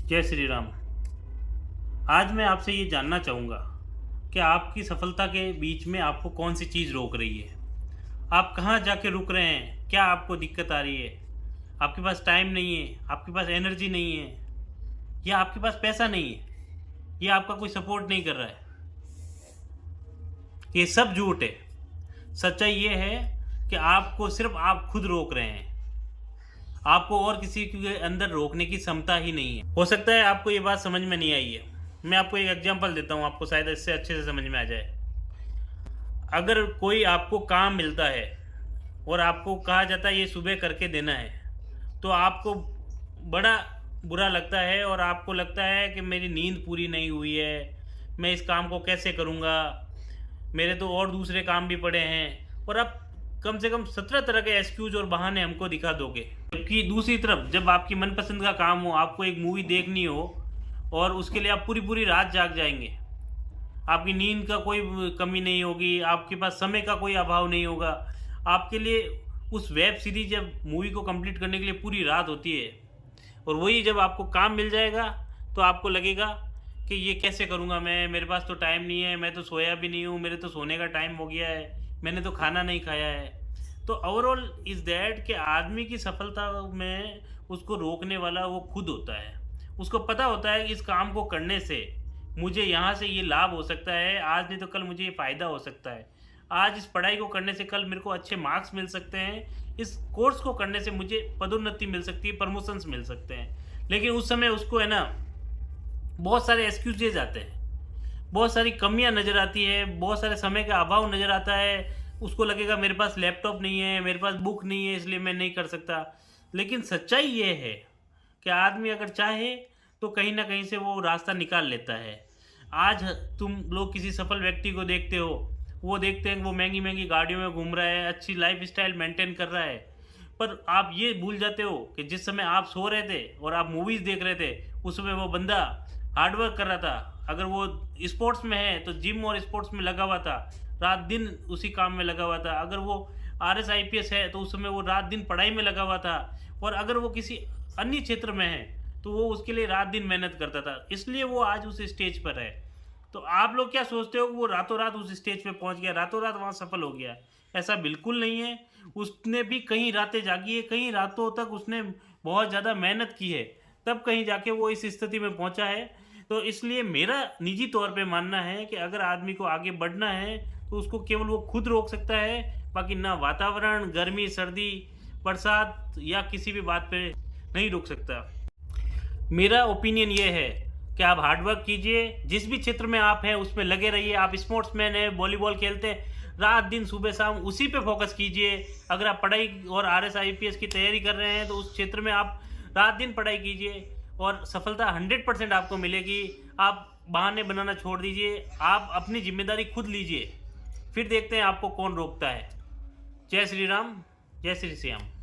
जय श्री राम। आज मैं आपसे ये जानना चाहूँगा कि आपकी सफलता के बीच में आपको कौन सी चीज़ रोक रही है? आप कहाँ जाके रुक रहे हैं? क्या आपको दिक्कत आ रही है? आपके पास टाइम नहीं है, आपके पास एनर्जी नहीं है, या आपके पास पैसा नहीं है, या आपका कोई सपोर्ट नहीं कर रहा है? ये सब झूठ है। सच्चाई ये है कि आपको सिर्फ़ आप खुद रोक रहे हैं। आपको और किसी के अंदर रोकने की क्षमता ही नहीं है। हो सकता है आपको ये बात समझ में नहीं आई है। मैं आपको एक एग्जांपल देता हूँ, आपको शायद इससे अच्छे से समझ में आ जाए। अगर कोई आपको काम मिलता है और आपको कहा जाता है ये सुबह करके देना है, तो आपको बड़ा बुरा लगता है और आपको लगता है कि मेरी नींद पूरी नहीं हुई है, मैं इस काम को कैसे करूँगा? मेरे तो और दूसरे काम भी पड़े हैं, और आप कम से कम 17 तरह के एक्सक्यूज़ और बहाने हमको दिखा दोगे। जबकि दूसरी तरफ जब आपकी मनपसंद का काम हो, आपको एक मूवी देखनी हो और उसके लिए आप पूरी-पूरी रात जाग जाएँगे। आपकी नींद का कोई कमी नहीं होगी, आपके पास समय का कोई अभाव नहीं होगा। आपके लिए उस वेब सीरीज़ या मूवी को कंप्लीट करने के लिए पूरी रात होती है, और वही जब आपको काम मिल जाएगा, तो आपको लगेगा कि ये कैसे करूँगा मैं, मेरे पास तो टाइम नहीं है, मैं तो सोया भी नहीं हूँ, मेरे तो सोने का टाइम हो गया है, मैंने तो खाना नहीं खाया है। तो ओवरऑल इज़ दैट कि आदमी की सफलता में उसको रोकने वाला वो खुद होता है। उसको पता होता है कि इस काम को करने से मुझे यहाँ से ये लाभ हो सकता है, आज नहीं तो कल मुझे ये फ़ायदा हो सकता है। आज इस पढ़ाई को करने से कल मेरे को अच्छे मार्क्स मिल सकते हैं, इस कोर्स को करने से मुझे पदोन्नति मिल सकती है, प्रमोशंस मिल सकते हैं। लेकिन उस समय उसको है ना, बहुत सारे एक्सक्यूज़ेज़ आते हैं, बहुत सारी कमियाँ नज़र आती है, बहुत सारे समय का अभाव नज़र आता है। उसको लगेगा मेरे पास लैपटॉप नहीं है, मेरे पास बुक नहीं है, इसलिए मैं नहीं कर सकता। लेकिन सच्चाई ये है कि आदमी अगर चाहे तो कहीं न कहीं से वो रास्ता निकाल लेता है। आज तुम लोग किसी सफल व्यक्ति को देखते हो, वो देखते हैं कि वो महँगी-महँगी गाड़ियों में घूम रहा है, अच्छी लाइफ़स्टाइल मेंटेन कर रहा है। पर आप ये भूल जाते हो कि जिस समय आप सो रहे थे और आप मूवीज़ देख रहे थे, उस समय वो बंदा हार्ड वर्क कर रहा था। अगर वो स्पोर्ट्स में है तो जिम और स्पोर्ट्स में लगा हुआ था, रात-दिन उसी काम में लगा हुआ था। अगर वो आरएस, आईपीएस है तो उस समय वो रात-दिन पढ़ाई में लगा हुआ था, और अगर वो किसी अन्य क्षेत्र में है तो वो उसके लिए रात-दिन मेहनत करता था। इसलिए वो आज उस स्टेज पर है। तो आप लोग क्या सोचते हो कि वो रातों-रात उस स्टेज पे पहुँच गया, रातों-रात वहाँ सफल हो गया? ऐसा बिल्कुल नहीं है। उसने भी कई रातें जागी है, कई रातों तक उसने बहुत ज़्यादा मेहनत की है, तब कहीं जाके वो इस स्थिति में पहुँचा है। तो इसलिए मेरा निजी तौर पे मानना है कि अगर आदमी को आगे बढ़ना है, तो उसको केवल वो खुद रोक सकता है, बाकी ना वातावरण, गर्मी, सर्दी, बरसात या किसी भी बात पे नहीं रोक सकता। मेरा ओपिनियन ये है कि आप हार्ड वर्क कीजिए, जिस भी क्षेत्र में आप हैं उसमें लगे रहिए। आप स्पोर्ट्समैन हैं, वॉलीबॉल खेलते हैं, रात-दिन, सुबह-शाम उसी पे फ़ोकस कीजिए। अगर आप पढ़ाई और आरएस, आईपीएस की तैयारी कर रहे हैं तो उस क्षेत्र में आप रात-दिन पढ़ाई कीजिए और सफलता 100% आपको मिलेगी। आप बहाने बनाना छोड़ दीजिए, आप अपनी ज़िम्मेदारी खुद लीजिए, फिर देखते हैं आपको कौन रोकता है। जय श्री राम, जय श्री श्याम।